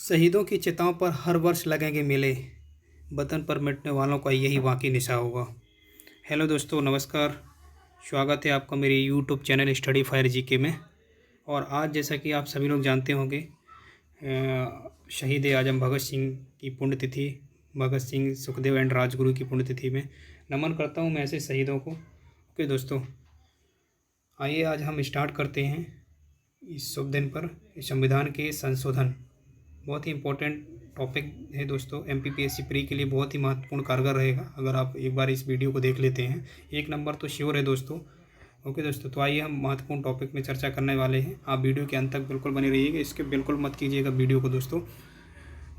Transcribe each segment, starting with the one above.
शहीदों की चिताओं पर हर वर्ष लगेंगे मेले, वतन पर मिटने वालों का यही बाकी निशा होगा। हेलो दोस्तों, नमस्कार। स्वागत है आपका मेरे YouTube channel study fire GK में। और आज जैसा कि आप सभी लोग जानते होंगे, शहीद आजम भगत सिंह की पुण्यतिथि, भगत सिंह, सुखदेव एंड राजगुरु की पुण्यतिथि में नमन करता हूँ मैं ऐसे शहीदों को। ओके दोस्तों, आइए आज हम स्टार्ट करते हैं इस शुभ दिन पर संविधान के संशोधन। बहुत ही इम्पोर्टेंट टॉपिक है दोस्तों, एमपीपीएससी प्री के लिए बहुत ही महत्वपूर्ण कारगर रहेगा अगर आप एक बार इस वीडियो को देख लेते हैं। 1 नंबर तो श्योर है दोस्तों। ओके दोस्तों, तो आइए हम महत्वपूर्ण टॉपिक में चर्चा करने वाले हैं। आप वीडियो के अंत तक बिल्कुल बने रहिएगा, इसके बिल्कुल मत कीजिएगा वीडियो को दोस्तों।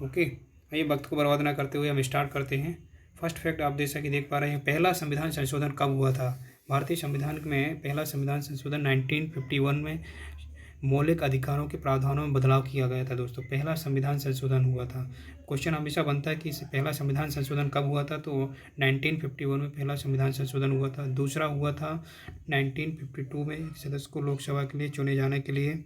ओके, आइए वक्त को बर्बाद ना करते हुए हम स्टार्ट करते हैं। फर्स्ट फैक्ट आप जैसा कि देख पा रहे हैं, पहला संविधान संशोधन कब हुआ था। भारतीय संविधान में पहला संविधान संशोधन 1951 में मौलिक अधिकारों के प्रावधानों में बदलाव किया गया था दोस्तों। पहला संविधान संशोधन हुआ था। क्वेश्चन हमेशा बनता है कि पहला संविधान संशोधन कब हुआ था, तो 1951 में पहला संविधान संशोधन हुआ था। दूसरा हुआ था 1952 में सदस्य को लोकसभा के लिए चुने जाने के लिए।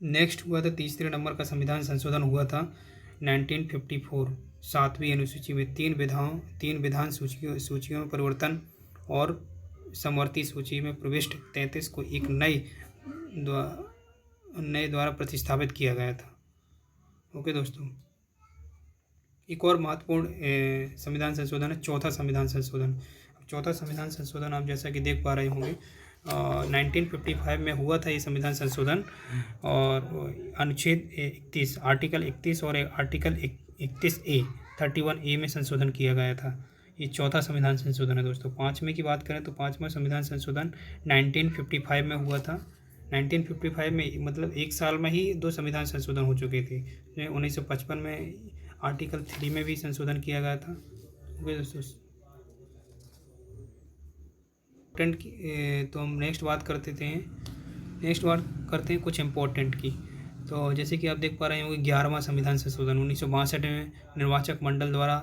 नेक्स्ट हुआ था तीसरे नंबर का संविधान संशोधन हुआ था 1954, 7वीं अनुसूची में 3 विधान सूचियों में परिवर्तन और समवर्ती सूची में प्रविष्ट 33 को एक नए द्वारा प्रतिस्थापित किया गया था। ओके दोस्तों, एक और महत्वपूर्ण संविधान संशोधन है चौथा संविधान संशोधन। चौथा संविधान संशोधन आप जैसा कि देख पा रहे होंगे 1955 में हुआ था ये संविधान संशोधन, और अनुच्छेद 31, आर्टिकल 31 और आर्टिकल 31A 31A में संशोधन किया गया था। ये चौथा संविधान संशोधन है दोस्तों। 5वें की बात करें तो 5वां संविधान संशोधन 1955 में हुआ था। 1955 में मतलब एक साल में ही 2 संविधान संशोधन हो चुके थे। 1955 में आर्टिकल 3 में भी संशोधन किया गया था। ओके दोस्तों, तो हम नेक्स्ट बात करते हैं कुछ इम्पोर्टेंट की। तो जैसे कि आप देख पा रहे होंगे 11वां संविधान संशोधन 1962 में निर्वाचक मंडल द्वारा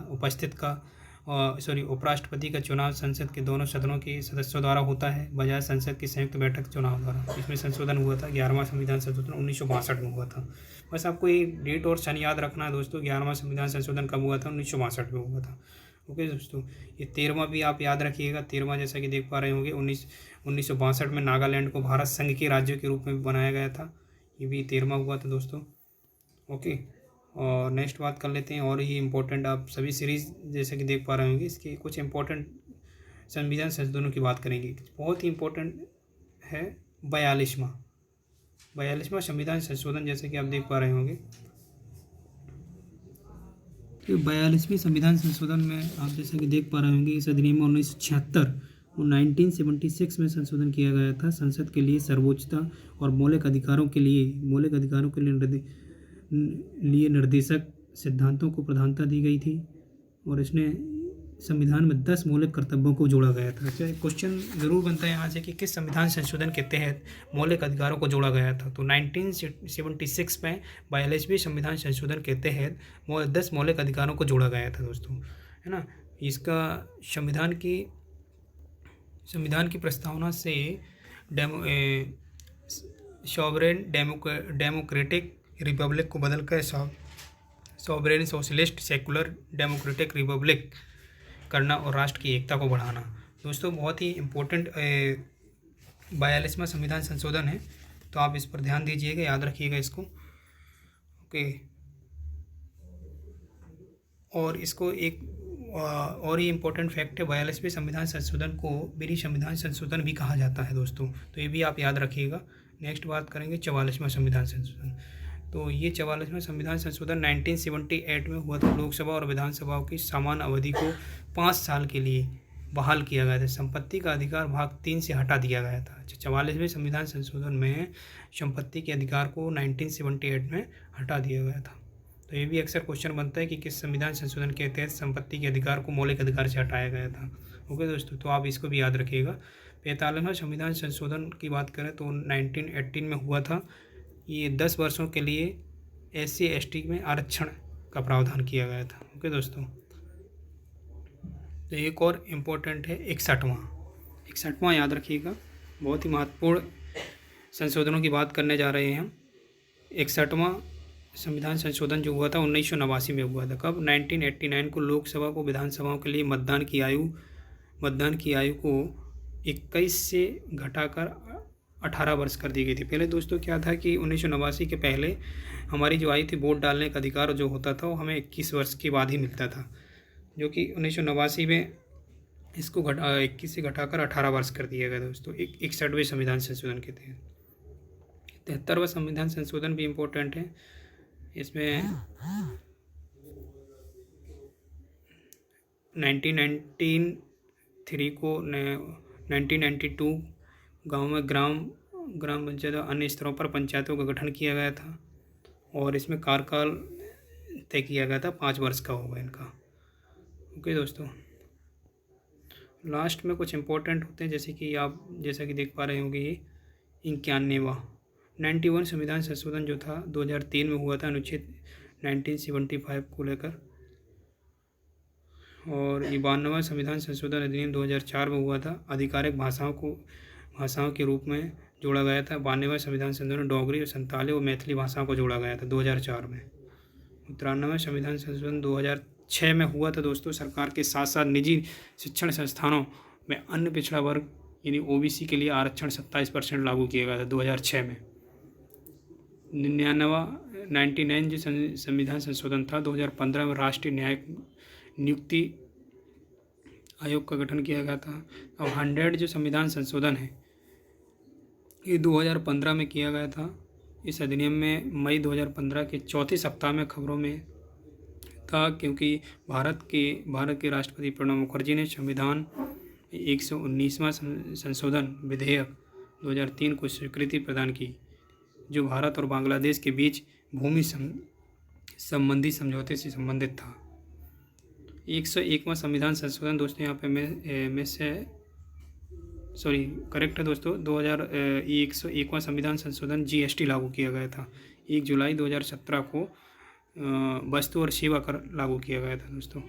उपराष्ट्रपति का चुनाव संसद के दोनों सदनों के सदस्यों द्वारा होता है, बजाय संसद की संयुक्त बैठक चुनाव द्वारा। इसमें संशोधन हुआ था। 11वां संविधान संशोधन 1962 में हुआ था। बस आपको ये डेट और सन याद रखना है दोस्तों। 11वां संविधान संशोधन कब हुआ था? 1962 में हुआ था। ओके दोस्तों, ये 13वां भी आप याद रखिएगा। 13वां जैसा कि देख पा रहे होंगे 1962 में नागालैंड को भारत संघ के राज्य के रूप में बनाया गया था। ये भी 13वां हुआ था दोस्तों। ओके, और नेक्स्ट बात कर लेते हैं और ही इम्पोर्टेंट आप सभी सीरीज़ जैसे कि देख पा रहे होंगे, इसके कुछ इम्पोर्टेंट संविधान संशोधनों की बात करेंगे। बहुत ही इम्पोर्टेंट है 42वां संविधान संशोधन जैसे कि आप देख पा रहे होंगे। 42वें संविधान संशोधन में आप जैसे कि देख पा रहे होंगे, इस अधिनियम 1976 और 1976 में संशोधन किया गया था। संसद के लिए सर्वोच्चता और मौलिक अधिकारों के लिए निर्देशक सिद्धांतों को प्रधानता दी गई थी, और इसने संविधान में 10 मौलिक कर्तव्यों को जोड़ा गया था। क्वेश्चन जरूर बनता है यहाँ से कि किस संविधान संशोधन के तहत मौलिक अधिकारों को जोड़ा गया था। तो 1976 में 42वें संविधान संशोधन के तहत 10 मौलिक अधिकारों को जोड़ा गया था दोस्तों, है ना। इसका संविधान की प्रस्तावना से सॉवरेन डेमोक्रेटिक रिपब्लिक को बदलकर sovereign socialist secular democratic Republic करना और राष्ट्र की एकता को बढ़ाना। दोस्तों बहुत ही इम्पोर्टेंट 42वां संविधान संशोधन है, तो आप इस पर ध्यान दीजिएगा, याद रखिएगा इसको। ओके, और इसको एक और ही इम्पोर्टेंट फैक्ट है, 42वें संविधान संशोधन को मेरी संविधान संशोधन भी कहा जाता है दोस्तों, तो ये भी आप याद रखिएगा। नेक्स्ट बात करेंगे 44वां संविधान संशोधन। तो ये 44वां संविधान संशोधन 1978 में हुआ था। लोकसभा और विधानसभाओं की समान अवधि को 5 साल के लिए बहाल किया गया था। संपत्ति का अधिकार भाग 3 से हटा दिया गया था। 44वें संविधान संशोधन में संपत्ति के अधिकार को 1978 में हटा दिया गया था। तो ये भी अक्सर क्वेश्चन बनता है कि किस संविधान संशोधन के तहत संपत्ति के अधिकार को मौलिक अधिकार से हटाया गया था। ओके दोस्तों, तो आप इसको भी याद रखिएगा। 45वां संविधान संशोधन की बात करें तो 1918 में हुआ था। ये 10 वर्षों के लिए SC ST में आरक्षण का प्रावधान किया गया था। ओके दोस्तों, तो एक और इम्पोर्टेंट है 61वां याद रखिएगा। बहुत ही महत्वपूर्ण संशोधनों की बात करने जा रहे हैं हम। 61वां संविधान संशोधन जो हुआ था 1989 में हुआ था। कब? 1989 को लोकसभा को विधानसभाओं के लिए मतदान की आयु को 21 से घटाकर 18 वर्ष कर दी गई थी। पहले दोस्तों क्या था कि 1989 के पहले हमारी जो आयु थी वोट डालने का अधिकार जो होता था वो हमें 21 वर्ष के बाद ही मिलता था, जो कि 1989 में इसको 21 से घटाकर 18 वर्ष कर दिया गया दोस्तों 61वें संविधान संशोधन के तहत। 73वां संविधान संशोधन भी इम्पोर्टेंट है। इसमें 1993 को 1992 गाँव में ग्राम पंचायत और अन्य स्तरों पर पंचायतों का गठन किया गया था और इसमें कार्यकाल तय किया गया था 5 वर्ष का होगा इनका। ओके दोस्तों, लास्ट में कुछ इम्पोर्टेंट होते हैं जैसे कि आप जैसा कि देख पा रहे होंगे ये 91 संविधान संशोधन जो था 2003 में हुआ था अनुच्छेद 1975 को लेकर, और 92वां संविधान संशोधन अधिनियम 2004 में हुआ था। आधिकारिक भाषाओं के रूप में जोड़ा गया था। 92वां संविधान संशोधन डोगरी और संताली और मैथिली भाषाओं को जोड़ा गया था 2004 में। 93वां संविधान संशोधन 2006 में हुआ था दोस्तों। सरकार के साथ साथ निजी शिक्षण संस्थानों में अन्य पिछड़ा वर्ग यानी OBC के लिए आरक्षण 27% लागू किया गया था 2006 में। 99 जो संविधान संशोधन था 2015 में राष्ट्रीय न्यायिक नियुक्ति आयोग का गठन किया गया था। अब 100 जो संविधान संशोधन है ये 2015 में किया गया था। इस अधिनियम में मई 2015 के चौथे सप्ताह में खबरों में था, क्योंकि भारत के राष्ट्रपति प्रणब मुखर्जी ने संविधान 119वां संशोधन विधेयक 2003 को स्वीकृति प्रदान की, जो भारत और बांग्लादेश के बीच भूमि संबंधी समझौते से संबंधित था। 101वां संविधान संशोधन दोस्तों यहाँ पे करेक्ट है दोस्तों। 101वां संविधान संशोधन GST लागू किया गया था। 1 जुलाई 2017 को वस्तु और सेवा कर लागू किया गया था दोस्तों।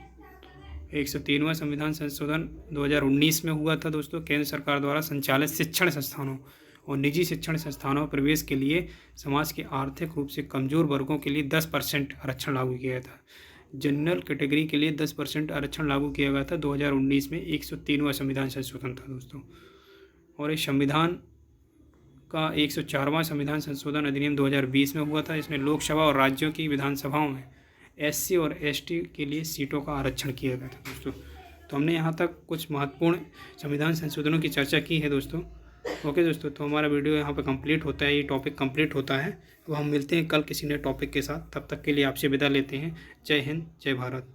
103वां संविधान संशोधन 2019 में हुआ था दोस्तों। केंद्र सरकार द्वारा संचालित शिक्षण संस्थानों और निजी शिक्षण संस्थानों में प्रवेश के लिए समाज के आर्थिक रूप से कमज़ोर वर्गों के लिए 10% आरक्षण लागू किया गया था। जनरल कैटेगरी के लिए 10% आरक्षण लागू किया गया था 2019 में। 103वां संविधान संशोधन था दोस्तों। और इस संविधान का 104वां संविधान संशोधन अधिनियम 2020 में हुआ था। इसमें लोकसभा और राज्यों की विधानसभाओं में SC और ST के लिए सीटों का आरक्षण किया गया था दोस्तों। तो हमने यहाँ तक कुछ महत्वपूर्ण संविधान संशोधनों की चर्चा की है दोस्तों। ओके दोस्तों, तो हमारा वीडियो यहाँ पे कंप्लीट होता है, ये टॉपिक कंप्लीट होता है। अब हम मिलते हैं कल किसी नए टॉपिक के साथ। तब तक के लिए आपसे विदा लेते हैं। जय हिंद, जय भारत।